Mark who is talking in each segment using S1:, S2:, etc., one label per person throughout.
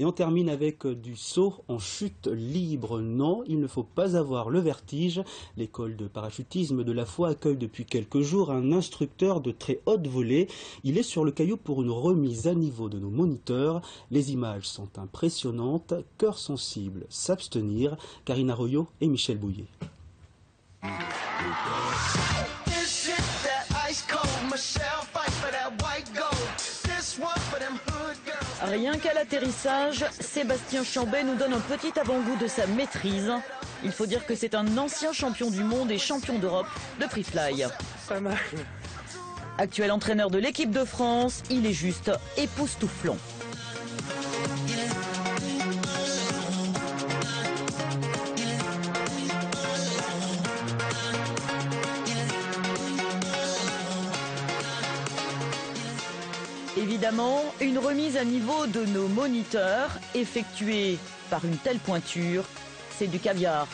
S1: Et on termine avec du saut en chute libre. Non, il ne faut pas avoir le vertige. L'école de parachutisme de la Foi accueille depuis quelques jours un instructeur de très haute volée. Il est sur le caillou pour une remise à niveau de nos moniteurs. Les images sont impressionnantes. Cœur sensible, s'abstenir. Karine Arroyo et Michel Bouillet.
S2: Rien qu'à l'atterrissage, Sébastien Chambet nous donne un petit avant-goût de sa maîtrise. Il faut dire que c'est un ancien champion du monde et champion d'Europe de Freefly.
S3: Pas mal.
S2: Actuel entraîneur de l'équipe de France, il est juste époustouflant. Évidemment, une remise à niveau de nos moniteurs effectuée par une telle pointure, c'est du caviar.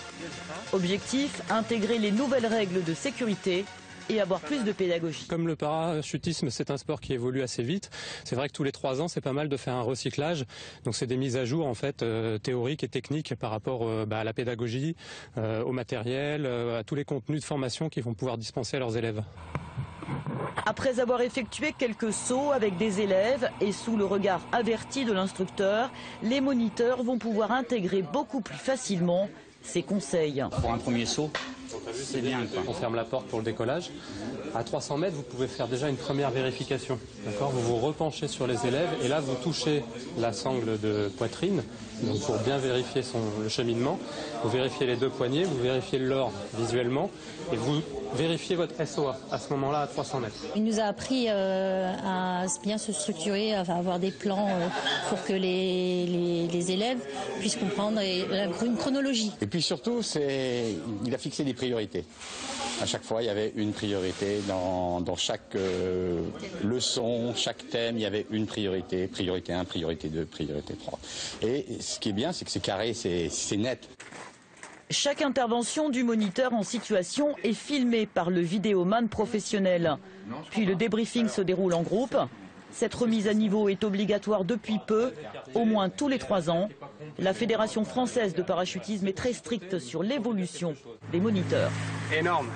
S2: Objectif, intégrer les nouvelles règles de sécurité et avoir plus de pédagogie.
S3: Comme le parachutisme, c'est un sport qui évolue assez vite. C'est vrai que tous les 3 ans, c'est pas mal de faire un recyclage. Donc c'est des mises à jour en fait théoriques et techniques par rapport à la pédagogie, au matériel, à tous les contenus de formation qu'ils vont pouvoir dispenser à leurs élèves.
S2: Après avoir effectué quelques sauts avec des élèves et sous le regard averti de l'instructeur, les moniteurs vont pouvoir intégrer beaucoup plus facilement ses conseils.
S4: Pour un premier saut, c'est bien.
S3: On ferme la porte pour le décollage. À 300 mètres, vous pouvez faire déjà une première vérification. D'accord ? Vous vous repenchez sur les élèves et là, vous touchez la sangle de poitrine. Donc pour bien vérifier le cheminement, vous vérifiez les 2 poignets, vous vérifiez l'ordre visuellement et vous vérifiez votre SOA à ce moment-là à 300 mètres.
S5: Il nous a appris à bien se structurer, à avoir des plans pour que les élèves puissent comprendre une chronologie.
S4: Et puis surtout, il a fixé des priorités. À chaque fois, il y avait une priorité dans chaque leçon, chaque thème, il y avait une priorité. Priorité 1, priorité 2, priorité 3. Et ce qui est bien, c'est que c'est carré, c'est net.
S2: Chaque intervention du moniteur en situation est filmée par le vidéoman professionnel. Puis le débriefing se déroule en groupe. Cette remise à niveau est obligatoire depuis peu, au moins tous les 3 ans. La Fédération française de parachutisme est très stricte sur l'évolution des moniteurs.
S3: Énorme.